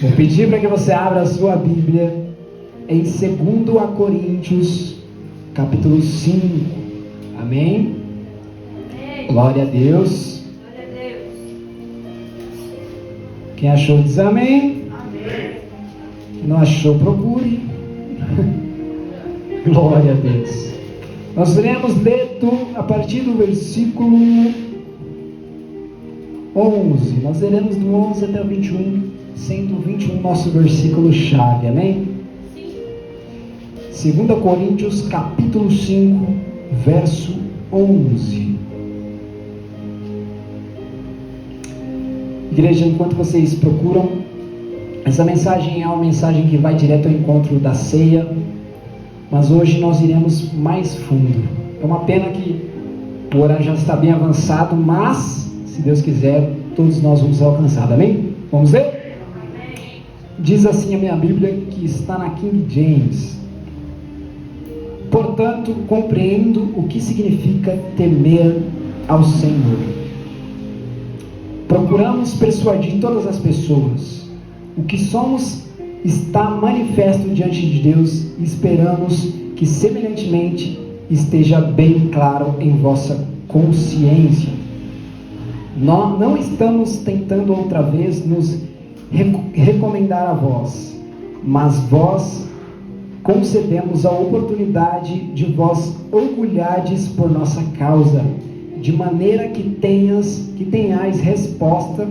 Vou pedir para que você abra a sua Bíblia em 2 Coríntios, capítulo 5. Amém? Glória a Deus. Quem achou diz amém. Quem não achou, procure. Glória a Deus. Nós iremos ler a partir do versículo 11. Nós leremos do 11 até o 21, sendo o 21 nosso versículo chave. Amém? 2 Coríntios capítulo 5, verso 11. Igreja, enquanto vocês procuram, essa mensagem é uma mensagem que vai direto ao encontro da ceia, mas hoje nós iremos mais fundo. É uma pena que o horário já está bem avançado, mas, se Deus quiser, todos nós vamos alcançar. Amém? Vamos ler? Diz assim a minha Bíblia, que está na King James: portanto, compreendo o que significa temer ao Senhor. Procuramos persuadir todas as pessoas. O que somos está manifesto diante de Deus e esperamos que semelhantemente esteja bem claro em vossa consciência. Nós não estamos tentando outra vez nos recomendar a vós, mas vós concedemos a oportunidade de vós orgulhardes por nossa causa, de maneira que tenhais resposta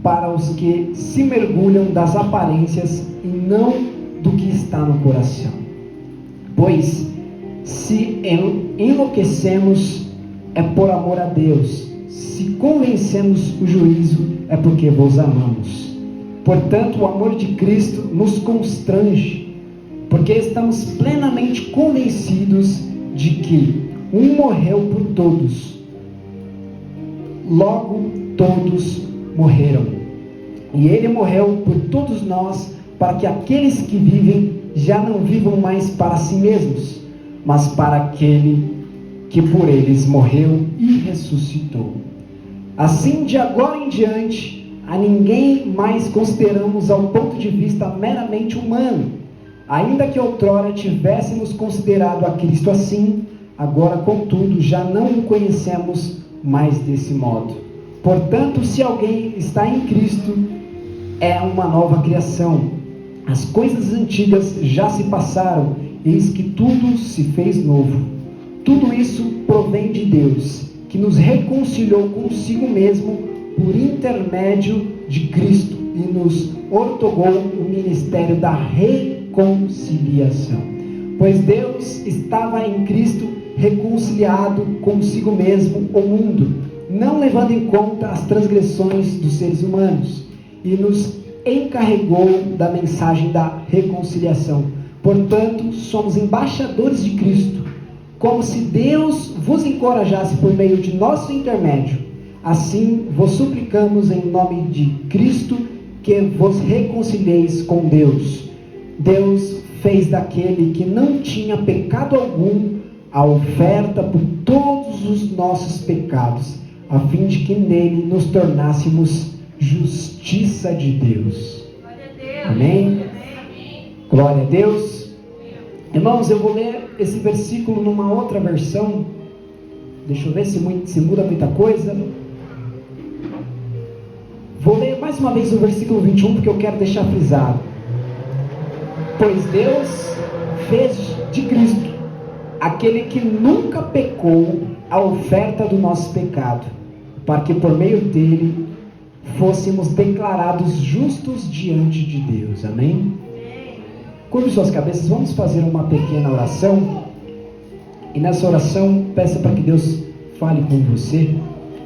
para os que se mergulham das aparências e não do que está no coração. Pois se enlouquecemos é por amor a Deus, se convencemos o juízo é porque vos amamos. Portanto, o amor de Cristo nos constrange, porque estamos plenamente convencidos de que um morreu por todos, logo todos morreram. E ele morreu por todos nós, para que aqueles que vivem já não vivam mais para si mesmos, mas para aquele que por eles morreu e ressuscitou. Assim, de agora em diante, a ninguém mais consideramos ao ponto de vista meramente humano. Ainda que outrora tivéssemos considerado a Cristo assim, agora, contudo, já não o conhecemos mais desse modo. Portanto, se alguém está em Cristo, é uma nova criação. As coisas antigas já se passaram, eis que tudo se fez novo. Tudo isso provém de Deus, que nos reconciliou consigo mesmo por intermédio de Cristo e nos outorgou o ministério da reconciliação. Pois Deus estava em Cristo reconciliado consigo mesmo o mundo, não levando em conta as transgressões dos seres humanos, e nos encarregou da mensagem da reconciliação. Portanto, somos embaixadores de Cristo, como se Deus vos encorajasse por meio de nosso intermédio. Assim, vos suplicamos em nome de Cristo que vos reconcilieis com Deus. Deus fez daquele que não tinha pecado algum a oferta por todos os nossos pecados, a fim de que nele nos tornássemos justiça de Deus. Amém? Glória a Deus. Irmãos, eu vou ler esse versículo numa outra versão. Deixa eu ver se muda muita coisa. Vou ler mais uma vez o versículo 21, porque eu quero deixar frisado. Pois Deus fez de Cristo aquele que nunca pecou a oferta do nosso pecado, para que por meio dele fôssemos declarados justos diante de Deus. Amém? Curve suas cabeças, vamos fazer uma pequena oração. E nessa oração, peça para que Deus fale com você,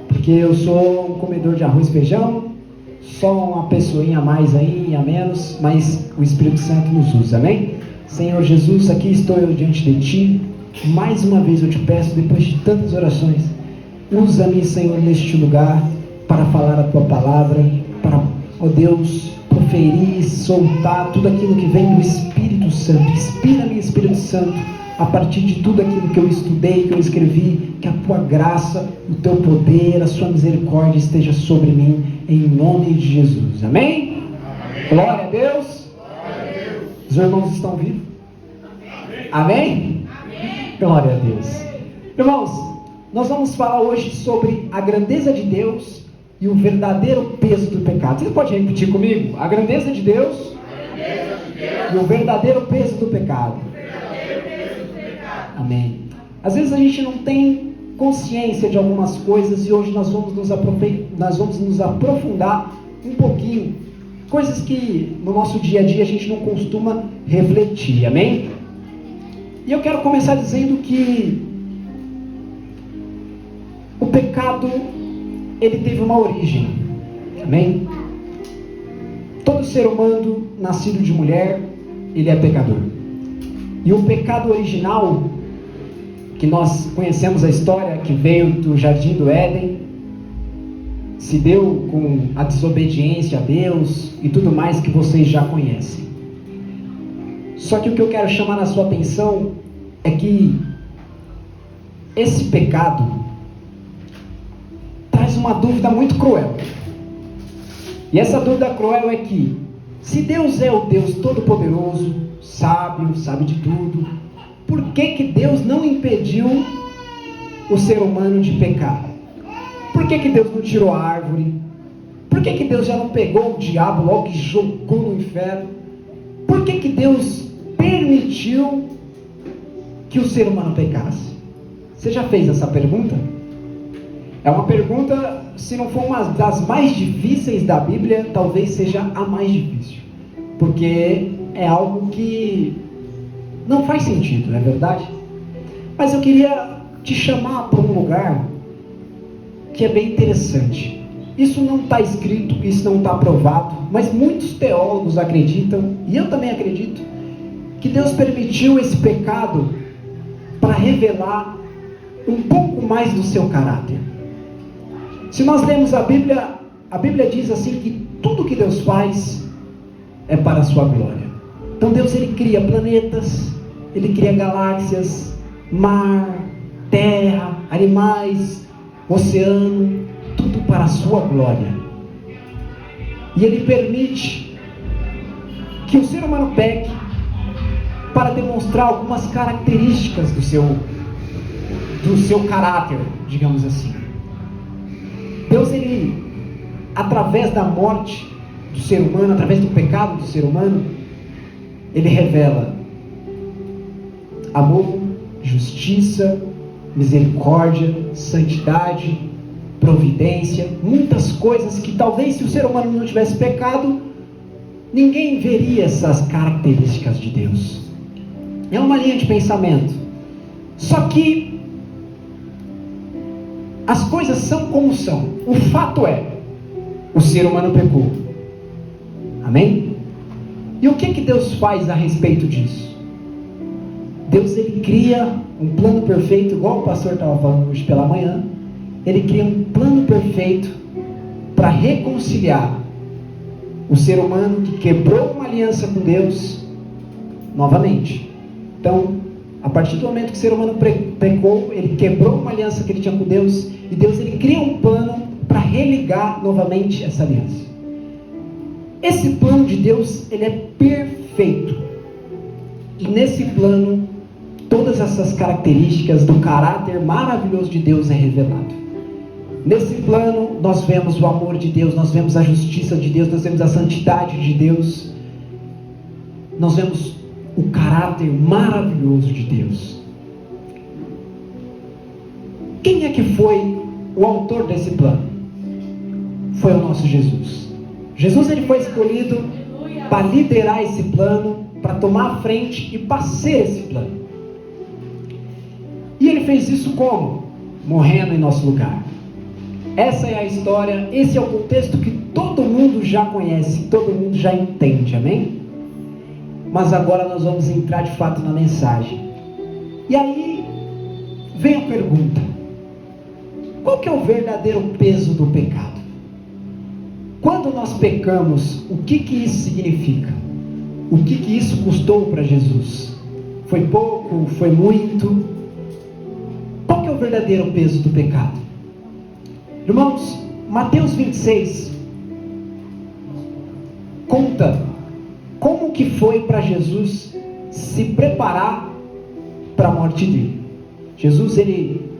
porque eu sou um comedor de arroz e feijão, só uma pessoinha a mais aí, a menos, mas o Espírito Santo nos usa. Amém? Senhor Jesus, aqui estou eu diante de Ti. Mais uma vez eu te peço, depois de tantas orações, usa-me, Senhor, neste lugar para falar a Tua palavra, para, ó Deus, proferir, soltar tudo aquilo que vem do Espírito Santo. Inspira-me, Espírito Santo, a partir de tudo aquilo que eu estudei, que eu escrevi, que a Tua graça, o Teu poder, a Sua misericórdia esteja sobre mim, em nome de Jesus. Amém? Glória a Deus. Os irmãos estão vivos? Amém? Glória a Deus. Irmãos, nós vamos falar hoje sobre a grandeza de Deus e o verdadeiro peso do pecado. Você pode repetir comigo? A grandeza de Deus e o verdadeiro peso do pecado. Amém. Às vezes a gente não tem consciência de algumas coisas e hoje nós vamos nos aprofundar um pouquinho. Coisas que no nosso dia a dia a gente não costuma refletir. Amém? E eu quero começar dizendo que o pecado, ele teve uma origem. Amém? Todo ser humano nascido de mulher, ele é pecador. E o pecado original, que nós conhecemos a história, que veio do Jardim do Éden, se deu com a desobediência a Deus e tudo mais que vocês já conhecem. Só que o que eu quero chamar a sua atenção é que esse pecado traz uma dúvida muito cruel. E essa dúvida cruel é que, se Deus é o Deus Todo-Poderoso, sábio, sabe de tudo, por que Deus não impediu o ser humano de pecar? Por que Deus não tirou a árvore? Por que Deus já não pegou o diabo logo e jogou no inferno? Por que Deus permitiu que o ser humano pecasse? Você já fez essa pergunta? É uma pergunta, se não for uma das mais difíceis da Bíblia, talvez seja a mais difícil. Porque é algo que não faz sentido, não é verdade? Mas eu queria te chamar para um lugar que é bem interessante. Isso não está escrito, isso não está provado, mas muitos teólogos acreditam, e eu também acredito, que Deus permitiu esse pecado para revelar um pouco mais do seu caráter. Se nós lemos a Bíblia diz assim que tudo que Deus faz é para a sua glória. Então Deus, ele cria planetas, ele cria galáxias, mar, terra, animais, oceano, tudo para a sua glória. E ele permite que o ser humano peque para demonstrar algumas características do seu caráter, digamos assim. Deus, ele, através da morte do ser humano, através do pecado do ser humano, ele revela amor, justiça, misericórdia, santidade, providência, muitas coisas que talvez, se o ser humano não tivesse pecado, ninguém veria essas características de Deus. É uma linha de pensamento. Só que as coisas são como são. O fato é, o ser humano pecou. Amém? E o que Deus faz a respeito disso? Deus, ele cria um plano perfeito, igual o pastor estava falando hoje pela manhã. Ele cria um plano perfeito para reconciliar o ser humano que quebrou uma aliança com Deus novamente. Então, a partir do momento que o ser humano pecou, ele quebrou uma aliança que ele tinha com Deus, e Deus, ele cria um plano para religar novamente essa aliança. Esse plano de Deus, ele é perfeito. E nesse plano, todas essas características do caráter maravilhoso de Deus é revelado. Nesse plano, nós vemos o amor de Deus, nós vemos a justiça de Deus, nós vemos a santidade de Deus, nós vemos o caráter maravilhoso de Deus. Quem é que foi o autor desse plano? Foi o nosso Jesus. Jesus, ele foi escolhido para liderar esse plano, para tomar a frente e para ser esse plano. E ele fez isso como? Morrendo em nosso lugar. Essa é a história, esse é o contexto que todo mundo já conhece, todo mundo já entende, amém? Mas agora nós vamos entrar de fato na mensagem. E aí vem a pergunta: qual que é o verdadeiro peso do pecado? Quando nós pecamos, o que isso significa? O que isso custou para Jesus? Foi pouco? Foi muito? Qual que é o verdadeiro peso do pecado? Irmãos, Mateus 26 conta como que foi para Jesus se preparar para a morte dele. Jesus, ele,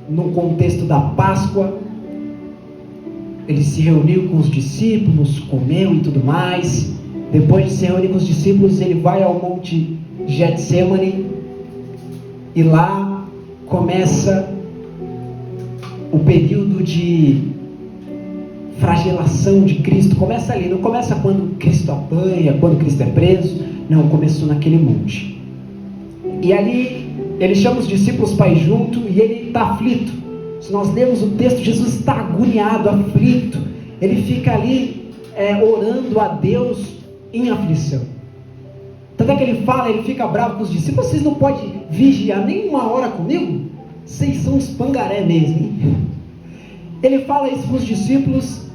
no contexto da Páscoa, ele se reuniu com os discípulos, comeu e tudo mais. Depois de se reunir com os discípulos, ele vai ao monte Getsemane, e lá começa o período de flagelação de Cristo. Começa ali, não começa quando Cristo apanha, quando Cristo é preso, não, começou naquele monte. E ali ele chama os discípulos para ir junto, e ele está aflito. Se nós lermos o texto, Jesus está agoniado, aflito, ele fica ali orando a Deus em aflição. Tanto é que ele fala, ele fica bravo com os discípulos: vocês não podem vigiar nem uma hora comigo? Vocês são uns pangaré mesmo, hein? Ele fala isso para os discípulos,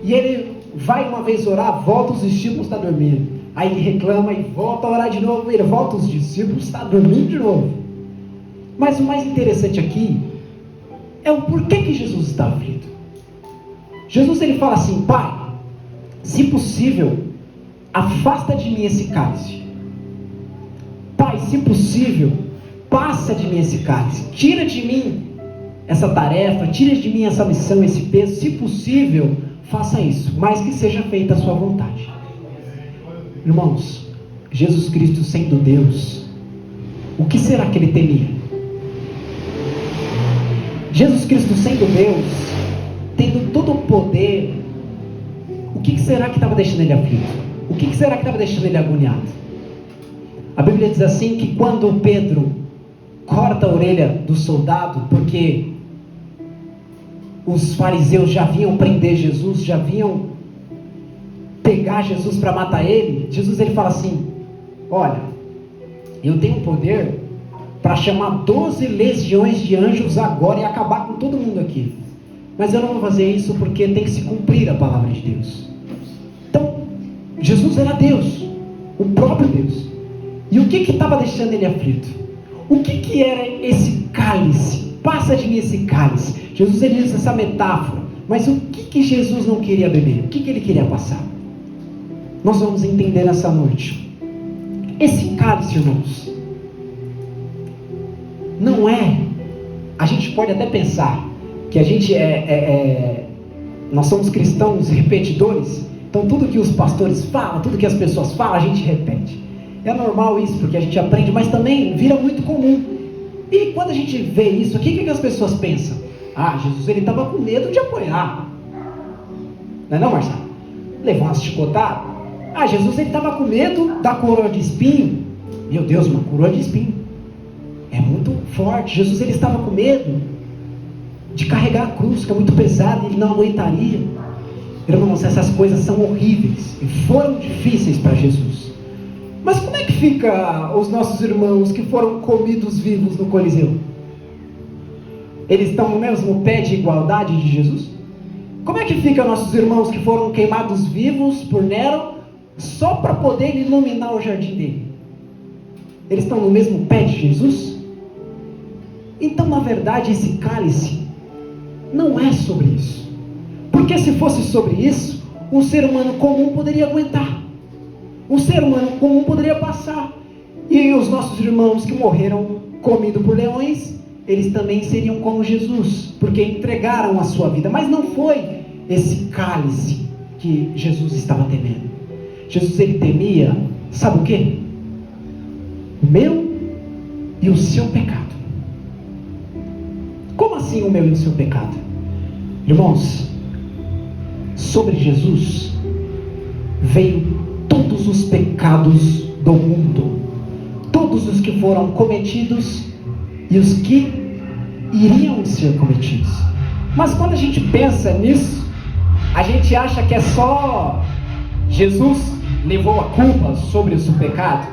e ele vai uma vez orar, volta, os discípulos estão dormindo. Aí ele reclama e volta a orar de novo, ele volta, os discípulos estão dormindo de novo. Mas o mais interessante aqui é o porquê que Jesus está aflito. Jesus, ele fala assim: Pai, se possível, afasta de mim esse cálice. Pai, se possível, passa de mim esse cálice. Tira de mim essa tarefa, tira de mim essa missão, esse peso. Se possível, faça isso, mas que seja feita a sua vontade. Irmãos, Jesus Cristo sendo Deus, o que será que ele temia? Jesus Cristo sendo Deus, tendo todo o poder, o que será que estava deixando ele aflito? O que será que estava deixando ele agoniado? A Bíblia diz assim, que quando Pedro corta a orelha do soldado, porque os fariseus já vinham prender Jesus, já vinham pegar Jesus para matar ele, Jesus, ele fala assim: olha, eu tenho poder para chamar 12 legiões de anjos agora e acabar com todo mundo aqui, mas eu não vou fazer isso porque tem que se cumprir a palavra de Deus. Então, Jesus era Deus, o próprio Deus. E o que estava deixando ele aflito? O que era esse cálice? Passa de mim esse cálice. Jesus, ele usa essa metáfora, mas o que Jesus não queria beber? O que ele queria passar? Nós vamos entender nessa noite. Esse cálice, irmãos, não é, a gente pode até pensar que a gente nós somos cristãos repetidores, então tudo que os pastores falam, tudo que as pessoas falam, a gente repete. É normal isso, porque a gente aprende, mas também vira muito comum. E quando a gente vê isso aqui, o que as pessoas pensam? Ah, Jesus, ele estava com medo de apanhar. Não é não, Marcelo? Levou uma chicotada. Ah, Jesus, ele estava com medo da coroa de espinho. Meu Deus, uma coroa de espinho é muito forte. Jesus, ele estava com medo de carregar a cruz, que é muito pesada, ele não aguentaria. Irmãos, essas coisas são horríveis e foram difíceis para Jesus. Mas como é que fica os nossos irmãos que foram comidos vivos no Coliseu? Eles estão no mesmo pé de igualdade de Jesus? Como é que fica nossos irmãos que foram queimados vivos por Nero só para poder iluminar o jardim dele? Eles estão no mesmo pé de Jesus? Então, na verdade, esse cálice não é sobre isso. Porque se fosse sobre isso, um ser humano comum poderia aguentar. Um ser humano comum poderia passar. E os nossos irmãos que morreram comidos por leões, eles também seriam como Jesus, porque entregaram a sua vida. Mas não foi esse cálice que Jesus estava temendo. Jesus, ele temia, sabe o quê? O meu e o seu pecado. Como assim o meu e o seu pecado? Irmãos, sobre Jesus veio todos os pecados do mundo, todos os que foram cometidos e os que iriam ser cometidos. Mas quando a gente pensa nisso, a gente acha que é só Jesus levou a culpa sobre o seu pecado.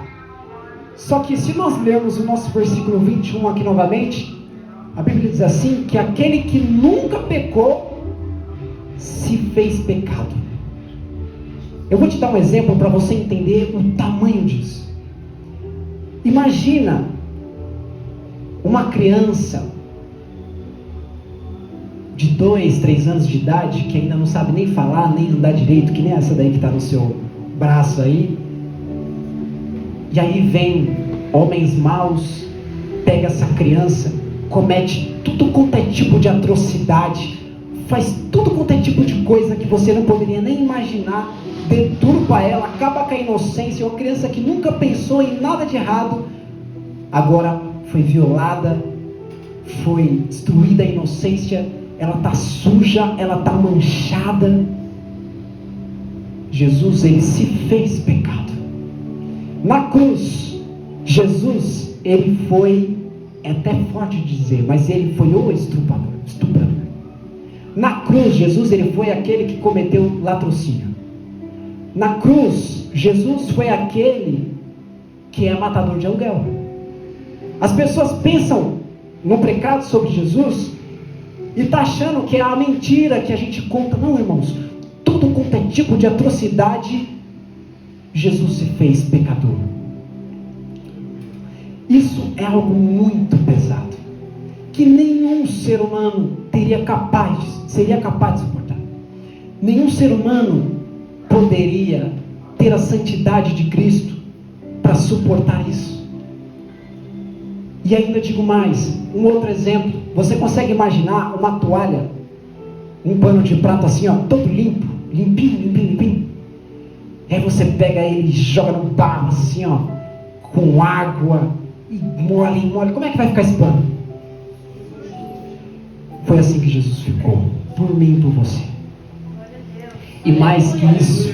Só que se nós lermos o nosso versículo 21 aqui novamente, a Bíblia diz assim, que aquele que nunca pecou se fez pecado. Eu vou te dar um exemplo para você entender o tamanho disso. Imagina uma criança de 2, 3 anos de idade, que ainda não sabe nem falar, nem andar direito, que nem essa daí que está no seu braço aí. E aí vem homens maus, pega essa criança, comete tudo quanto é tipo de atrocidade, faz tudo quanto é tipo de coisa que você não poderia nem imaginar, deturpa ela, acaba com a inocência. Uma criança que nunca pensou em nada de errado, agora foi violada, foi destruída a inocência, ela está suja, ela está manchada. Jesus, ele se fez pecado. Na cruz, Jesus, ele foi, é até forte de dizer, mas ele foi o estuprador. Na cruz, Jesus, ele foi aquele que cometeu latrocínio. Na cruz, Jesus foi aquele que é matador de aluguel. As pessoas pensam no pecado sobre Jesus e está achando que é a mentira que a gente conta. Não, irmãos, tudo quanto é tipo de atrocidade, Jesus se fez pecador. Isso é algo muito pesado, que nenhum ser humano seria capaz de suportar. Nenhum ser humano poderia ter a santidade de Cristo para suportar isso. E ainda digo mais, um outro exemplo. Você consegue imaginar uma toalha, um pano de prato assim, ó, todo limpo, limpinho. E aí você pega ele e joga no barro assim, ó, com água, e molha. Como é que vai ficar esse pano? Foi assim que Jesus ficou, por mim e por você. E mais que isso,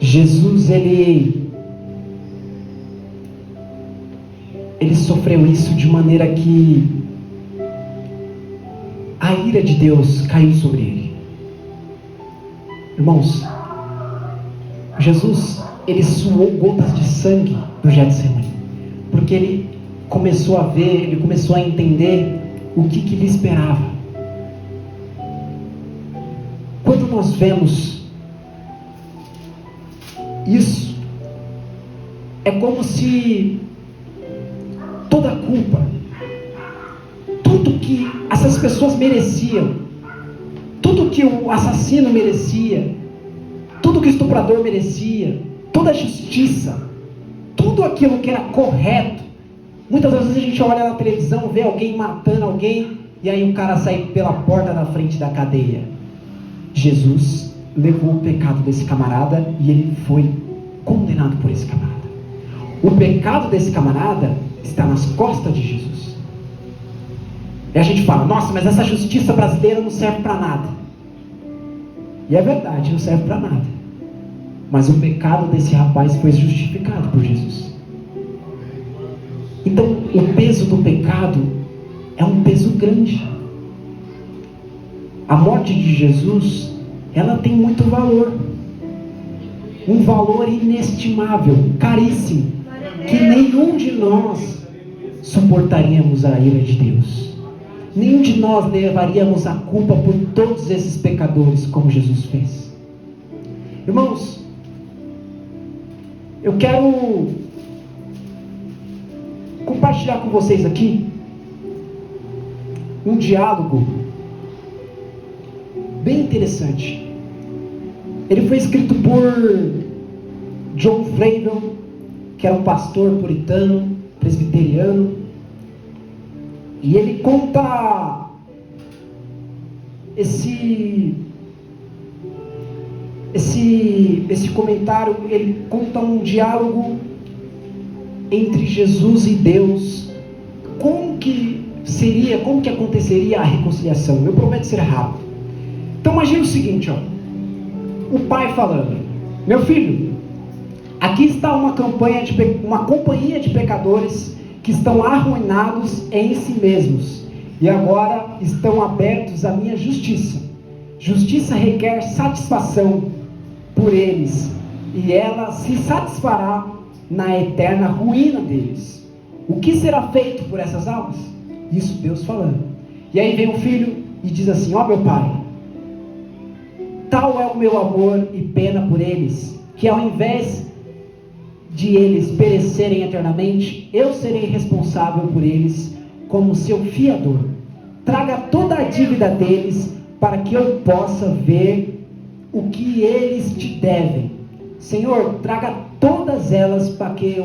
Jesus, ele sofreu isso de maneira que a ira de Deus caiu sobre ele. Irmãos, Jesus, ele suou gotas de sangue no Getsemane, porque ele começou a ver, ele começou a entender o que lhe esperava. Quando nós vemos isso, é como se toda a culpa, tudo que essas pessoas mereciam, tudo que o assassino merecia, tudo que o estuprador merecia, toda a justiça, tudo aquilo que era correto. Muitas vezes a gente olha na televisão, vê alguém matando alguém, e aí o cara sai pela porta da frente da cadeia. Jesus levou o pecado desse camarada e ele foi condenado por esse camarada. O pecado desse camarada está nas costas de Jesus. E a gente fala, nossa, mas essa justiça brasileira não serve para nada. E é verdade, não serve para nada. Mas o pecado desse rapaz foi justificado por Jesus. Então, o peso do pecado é um peso grande. A morte de Jesus, ela tem muito valor. Um valor inestimável, caríssimo, que nenhum de nós suportaríamos a ira de Deus. Nenhum de nós levaríamos a culpa por todos esses pecadores como Jesus fez. Irmãos, eu quero compartilhar com vocês aqui um diálogo bem interessante. Ele foi escrito por John Flavel, que era um pastor puritano, presbiteriano, e ele conta esse comentário. Ele conta um diálogo entre Jesus e Deus. Como que aconteceria a reconciliação? Eu prometo ser rápido. Então imagine o seguinte, ó, o pai falando: meu filho, aqui está uma companhia de pecadores que estão arruinados em si mesmos e agora estão abertos à minha justiça. Justiça requer satisfação por eles, e ela se satisfará na eterna ruína deles. O que será feito por essas almas? Isso Deus falando. E aí vem o filho e diz assim: ó meu pai, tal é o meu amor e pena por eles, que ao invés de eles perecerem eternamente, eu serei responsável por eles como seu fiador. traga toda a dívida deles, para que eu possa ver o que eles te devem. Senhor, traga todas elas para que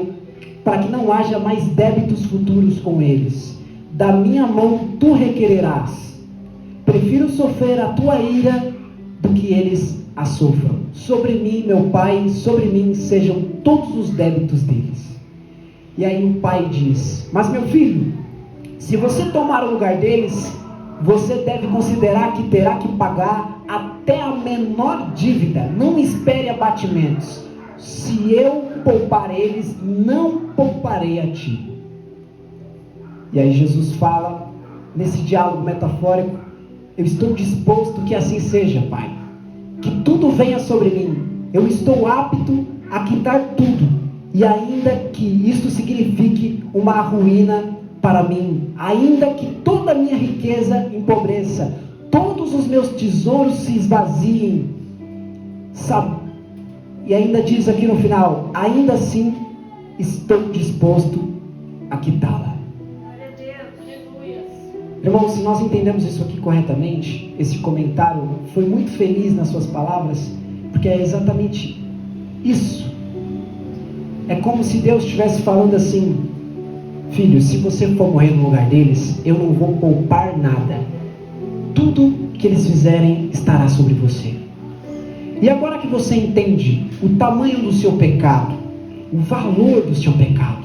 não haja mais débitos futuros com eles. Da minha mão tu requererás. Prefiro sofrer a tua ira do que eles a sofram. Sobre mim, meu pai, sobre mim sejam todos os débitos deles. E aí o pai diz: mas meu filho, se você tomar o lugar deles, você deve considerar que terá que pagar até a menor dívida. Não espere abatimentos. Se eu poupar eles, não pouparei a ti. E aí Jesus fala, nesse diálogo metafórico: eu estou disposto que assim seja, Pai. Que tudo venha sobre mim. Eu estou apto a quitar tudo. E ainda que isso signifique uma ruína para mim, ainda que toda a minha riqueza empobreça, todos os meus tesouros se esvaziem, sabe? E ainda diz aqui no final: ainda assim estou disposto a quitá-la. Irmãos, se nós entendemos isso aqui corretamente, esse comentário foi muito feliz nas suas palavras, porque é exatamente isso. É como se Deus estivesse falando assim: filho, se você for morrer no lugar deles, eu não vou poupar nada. Tudo que eles fizerem estará sobre você. E agora que você entende o tamanho do seu pecado, o valor do seu pecado,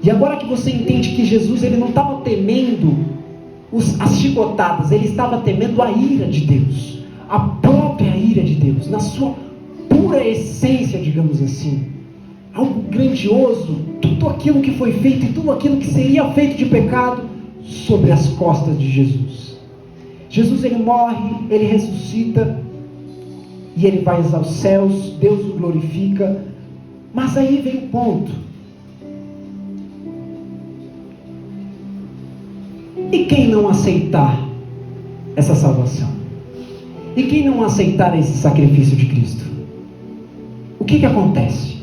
e agora que você entende que Jesus, ele não estava temendo as chicotadas, ele estava temendo a ira de Deus, a própria ira de Deus, na sua pura essência, digamos assim, algo grandioso, tudo aquilo que foi feito e tudo aquilo que seria feito de pecado sobre as costas de Jesus. Jesus, ele morre, ele ressuscita e ele vai aos céus, Deus o glorifica. Mas aí vem o ponto: e quem não aceitar essa salvação? E quem não aceitar esse sacrifício de Cristo? O que acontece?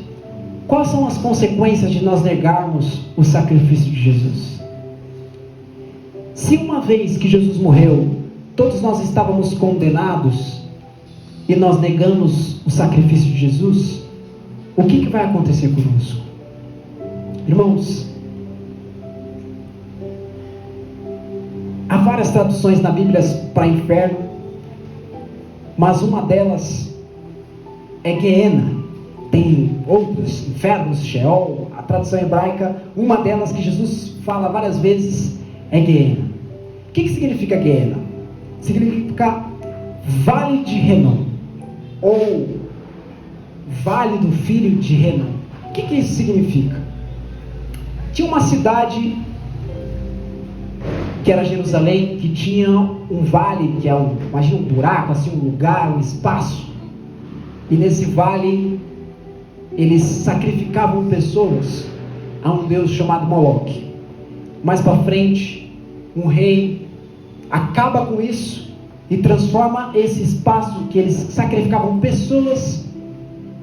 Quais são as consequências de nós negarmos o sacrifício de Jesus? Se uma vez que Jesus morreu, todos nós estávamos condenados, e nós negamos o sacrifício de Jesus, o que vai acontecer conosco? Irmãos, há várias traduções na Bíblia para inferno, mas uma delas é Geena. Tem outros, infernos, Sheol, a tradução hebraica, uma delas que Jesus fala várias vezes é Geena. O que significa Geena? Significa Vale de Renom, ou Vale do Filho de Renom. O que isso significa? Tinha uma cidade que era Jerusalém, que tinha um vale, que é imagina um buraco, assim, um lugar, um espaço, e nesse vale eles sacrificavam pessoas a um deus chamado Moloque. Mais para frente, um rei acaba com isso e transforma esse espaço que eles sacrificavam pessoas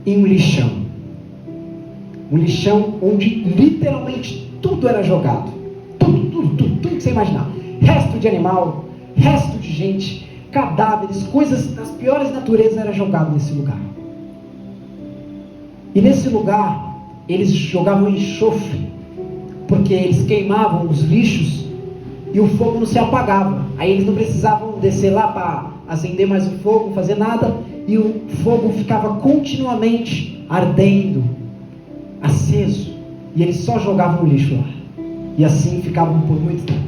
em um lixão. Um lixão onde literalmente tudo era jogado. Tudo que você imaginar. Resto de animal, resto de gente, cadáveres, coisas das piores naturezas era jogado nesse lugar. E nesse lugar, eles jogavam enxofre, porque eles queimavam os lixos e o fogo não se apagava. Aí eles não precisavam descer lá para acender mais o fogo, fazer nada, e o fogo ficava continuamente ardendo, aceso, e eles só jogavam o lixo lá, e assim ficavam por muito tempo.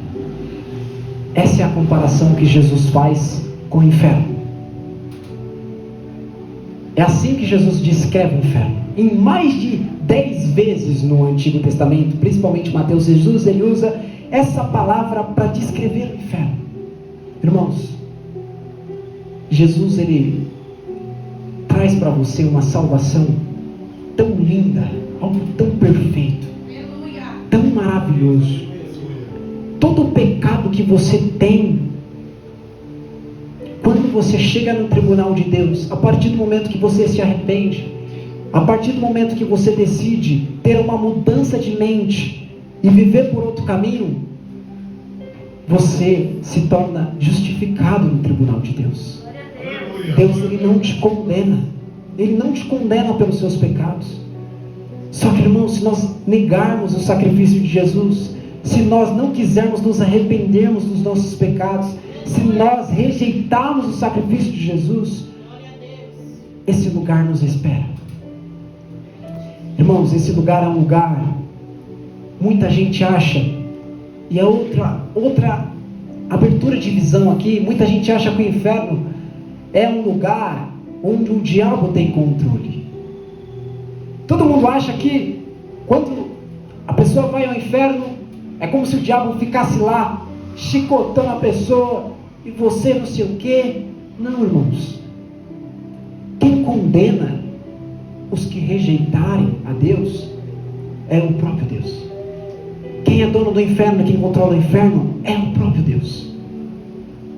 Essa é a comparação que Jesus faz com o inferno. É assim que Jesus descreve o inferno. Em mais de 10 vezes no Antigo Testamento, principalmente Mateus, Jesus ele usa essa palavra para descrever o inferno. Irmãos, Jesus ele traz para você uma salvação tão linda, algo tão perfeito, tão maravilhoso. Todo o pecado que você tem, quando você chega no tribunal de Deus, a partir do momento que você se arrepende, a partir do momento que você decide ter uma mudança de mente e viver por outro caminho, você se torna justificado no tribunal de Deus. Deus, Ele não te condena. Ele não te condena pelos seus pecados. Só que, irmãos, se nós negarmos o sacrifício de Jesus, se nós não quisermos nos arrependermos dos nossos pecados, se nós rejeitarmos o sacrifício de Jesus, esse lugar nos espera. Irmãos, esse lugar é um lugar, muita gente acha, e é outra abertura de visão aqui, muita gente acha que o inferno é um lugar onde o diabo tem controle. Todo mundo acha que quando a pessoa vai ao inferno, é como se o diabo ficasse lá, chicotando a pessoa, e você não sei o quê. Não, irmãos. Quem condena os que rejeitarem a Deus é o próprio Deus. Quem é dono do inferno, quem controla o inferno, é o próprio Deus.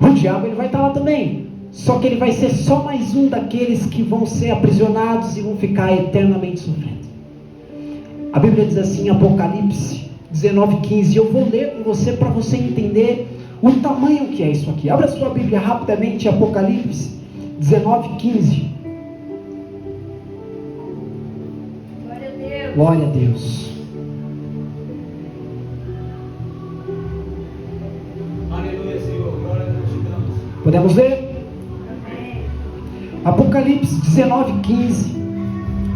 O diabo, ele vai estar lá também, só que ele vai ser só mais um daqueles que vão ser aprisionados e vão ficar eternamente sofrendo. A Bíblia diz assim em Apocalipse 19:15, eu vou ler com você para você entender o tamanho que é isso aqui. Abra sua Bíblia rapidamente, Apocalipse 19:15. Glória a Deus. Aleluia, Senhor. Glória a Deus, te damos. Podemos ler? Apocalipse 19:15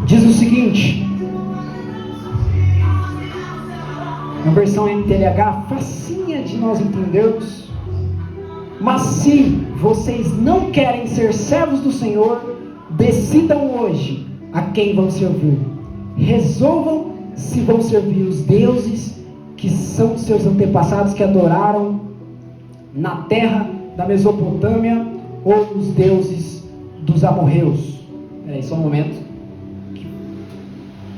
diz o seguinte, na versão NTLH, facinha de nós entendermos: mas se vocês não querem ser servos do Senhor, decidam hoje a quem vão servir. Resolvam se vão servir os deuses que são seus antepassados que adoraram na terra da Mesopotâmia, ou os deuses dos amorreus. Peraí, só um momento.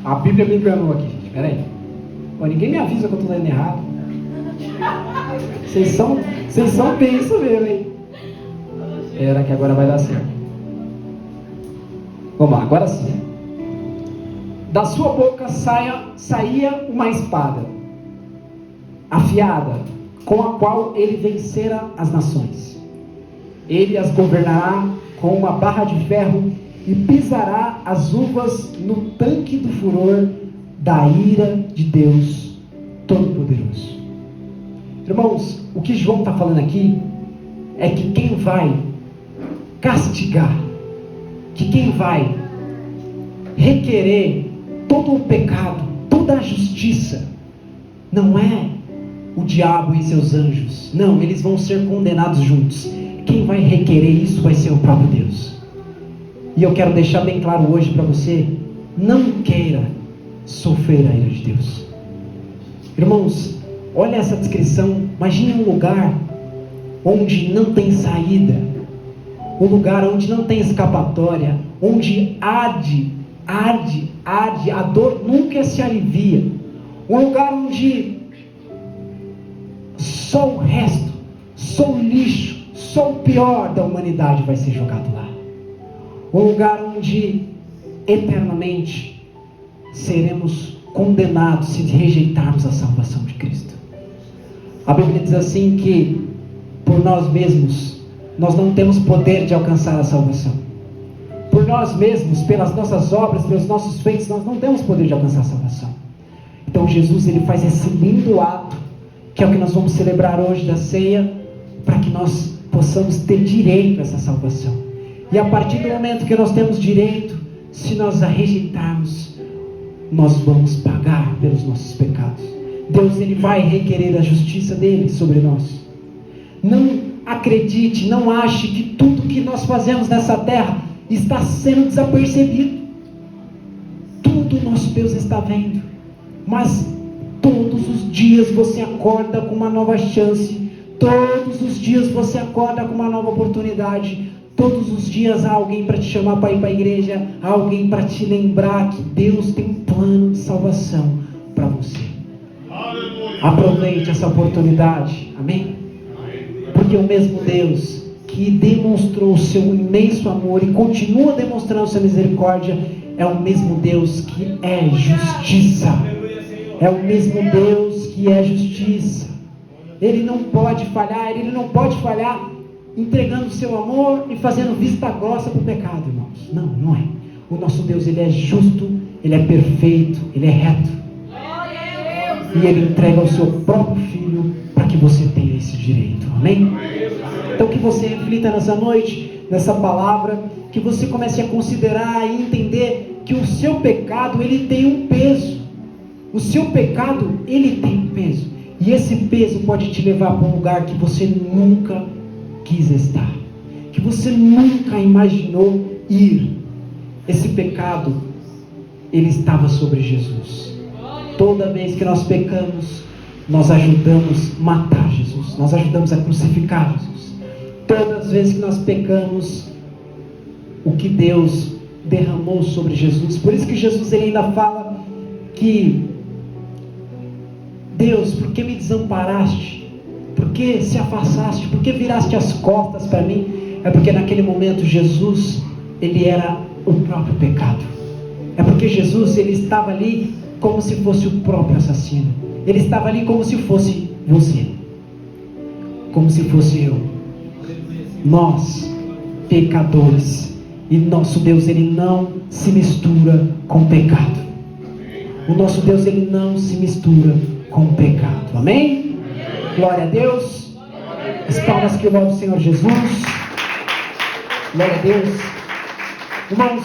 A Bíblia me enganou aqui, gente. Peraí. Pô, ninguém me avisa que eu estou lendo errado. Vocês são pensa mesmo, hein? Espera que agora vai dar certo. Vamos lá, agora sim. Da sua boca saía uma espada afiada, com a qual ele vencera as nações. Ele as governará com uma barra de ferro e pisará as uvas no tanque do furor da ira de Deus Todo-Poderoso. Irmãos, o que João está falando aqui é que quem vai castigar, que quem vai requerer todo o pecado, toda a justiça, não é o diabo e seus anjos. Não, eles vão ser condenados juntos. Quem vai requerer isso vai ser o próprio Deus. E eu quero deixar bem claro hoje para você: não queira sofrer a ira de Deus. Irmãos, olha essa descrição. Imagine um lugar onde não tem saída, um lugar onde não tem escapatória, onde arde, a dor nunca se alivia, um lugar onde só o resto, só o lixo, só o pior da humanidade vai ser jogado lá, um lugar onde eternamente seremos condenados se rejeitarmos a salvação de Cristo. A Bíblia diz assim que por nós mesmos nós não temos poder de alcançar a salvação. Por nós mesmos, pelas nossas obras, pelos nossos feitos, nós não temos poder de alcançar a salvação. Então Jesus, ele faz esse lindo ato, que é o que nós vamos celebrar hoje da ceia, para que nós possamos ter direito a essa salvação. E a partir do momento que nós temos direito, se nós a rejeitarmos, nós vamos pagar pelos nossos pecados. Deus, ele vai requerer a justiça dele sobre nós. Não acredite, não ache que tudo que nós fazemos nessa terra está sendo desapercebido. Tudo nosso Deus está vendo, mas todos os dias você acorda com uma nova chance, todos os dias você acorda com uma nova oportunidade, todos os dias há alguém para te chamar para ir para a igreja, há alguém para te lembrar que Deus tem um plano de salvação para você. Aproveite essa oportunidade, amém? Porque o mesmo Deus que demonstrou o seu imenso amor e continua demonstrando sua misericórdia, é o mesmo Deus que é justiça. É o mesmo Deus que é justiça. ele não pode falhar entregando o seu amor e fazendo vista grossa para o pecado, irmãos. Não, não é. O nosso Deus, ele é justo, ele é perfeito, ele é reto. E ele entrega o seu próprio Filho para que você tenha esse direito. Amém? Então que você reflita nessa noite, nessa palavra, que você comece a considerar e entender que o seu pecado, ele tem um peso. O seu pecado, ele tem um peso. E esse peso pode te levar para um lugar que você nunca quis estar, que você nunca imaginou ir. Esse pecado, ele estava sobre Jesus. Toda vez que nós pecamos, nós ajudamos a matar Jesus, nós ajudamos a crucificar Jesus. Todas as vezes que nós pecamos, o que Deus derramou sobre Jesus. Por isso que Jesus, ele ainda fala que: Deus, por que me desamparaste? Por que se afastaste? Por que viraste as costas para mim? É porque naquele momento Jesus, ele era o próprio pecado. É porque Jesus, ele estava ali como se fosse o próprio assassino. Ele estava ali como se fosse você, como se fosse eu. Nós, pecadores. E nosso Deus, ele não se mistura com pecado. O nosso Deus, ele não se mistura com pecado. Amém? Glória a Deus. As palmas que louvam o Senhor Jesus. Glória a Deus. Irmãos,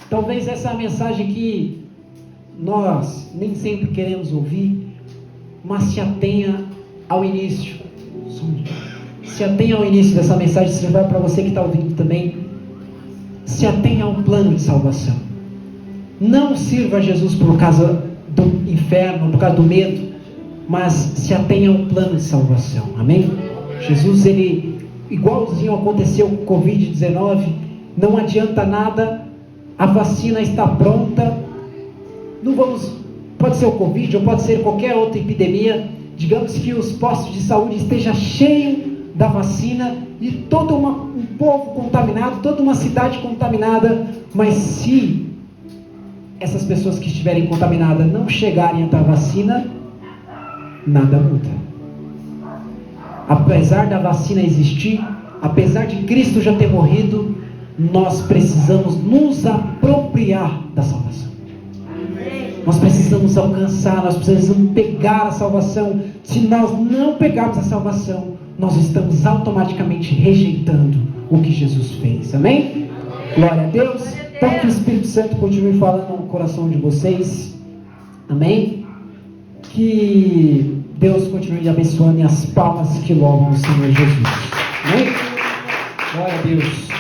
talvez essa mensagem que nós nem sempre queremos ouvir, mas se atenha ao início. Se atenha ao início dessa mensagem. Se vai para você que está ouvindo também. Se atenha ao plano de salvação. Não sirva a Jesus por causa do inferno, por causa do medo, mas se atenha ao plano de salvação. Amém? Jesus, ele, igualzinho aconteceu com o Covid-19, não adianta nada, a vacina está pronta, pode ser o Covid ou pode ser qualquer outra epidemia, digamos que os postos de saúde estejam cheios da vacina e todo um povo contaminado, toda uma cidade contaminada, mas se essas pessoas que estiverem contaminadas não chegarem até a vacina, nada muda. Apesar da vacina existir, apesar de Cristo já ter morrido, nós precisamos nos apropriar da salvação. Nós precisamos alcançar, nós precisamos pegar a salvação. Se nós não pegarmos a salvação, nós estamos automaticamente rejeitando o que Jesus fez. Amém? Glória a Deus. Então que o Espírito Santo continue falando no coração de vocês. Amém? Que Deus continue abençoando, e as palmas que louvam o Senhor Jesus. Amém? Glória a Deus.